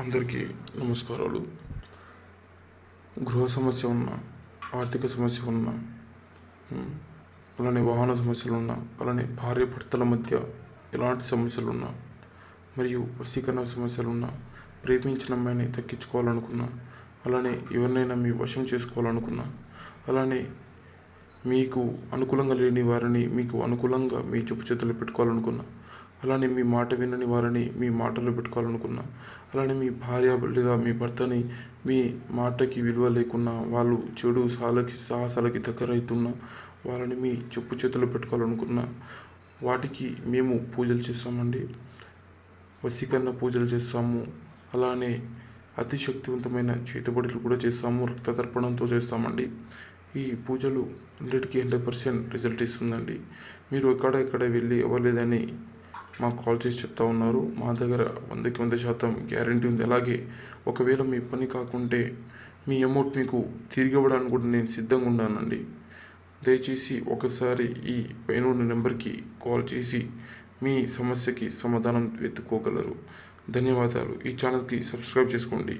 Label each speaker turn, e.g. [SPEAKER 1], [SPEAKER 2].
[SPEAKER 1] అందరికీ నమస్కారాలు. గృహ సమస్య ఉన్న, ఆర్థిక సమస్య ఉన్న, అలానే వాహన సమస్యలు ఉన్న, అలానే భార్యాభర్తల మధ్య ఎలాంటి సమస్యలున్నా, మరియు వశీకరణ సమస్యలున్నా, ప్రేమించిన అమ్మాయిని దక్కించుకోవాలనుకున్నా, అలానే ఎవరినైనా మీ వశం చేసుకోవాలనుకున్నా, అలానే మీకు అనుకూలంగా లేని వారిని మీకు అనుకూలంగా మీ చెప్పు చేతుల్లో పెట్టుకోవాలనుకున్నా, అలానే మీ మాట వినని వారిని మీ మాటల్లో పెట్టుకోవాలనుకున్నా, అలానే మీ భార్య లేదా మీ భర్తని మీ మాటకి విలువ లేకున్నా, వాళ్ళు చెడు సాహసాలకి దగ్గరవుతున్నా, వాళ్ళని మీ చెప్పు చేతుల్లో పెట్టుకోవాలనుకున్నా, వాటికి మేము పూజలు చేస్తామండి. వశీకరణ పూజలు చేస్తాము. అలానే అతి శక్తివంతమైన చేతుబడులు కూడా చేస్తాము. రక్త తర్పణంతో చేస్తామండి. ఈ పూజలు 100కి 100% రిజల్ట్ ఇస్తుందండి. మీరు ఎక్కడ వెళ్ళి అవ్వలేదని మాకు కాల్ చేసి చెప్తా ఉన్నారు. మా దగ్గర 100కి 100% గ్యారంటీ ఉంది. అలాగే ఒకవేళ మీ పని కాకుంటే మీ అమౌంట్ మీకు తిరిగి ఇవ్వడానికి కూడా నేను సిద్ధంగా ఉన్నానండి. దయచేసి ఒకసారి ఈ పైన ఉన్న నెంబర్కి కాల్ చేసి మీ సమస్యకి సమాధానం వెతుక్కోగలరు. ధన్యవాదాలు. ఈ ఛానల్కి సబ్స్క్రైబ్ చేసుకోండి.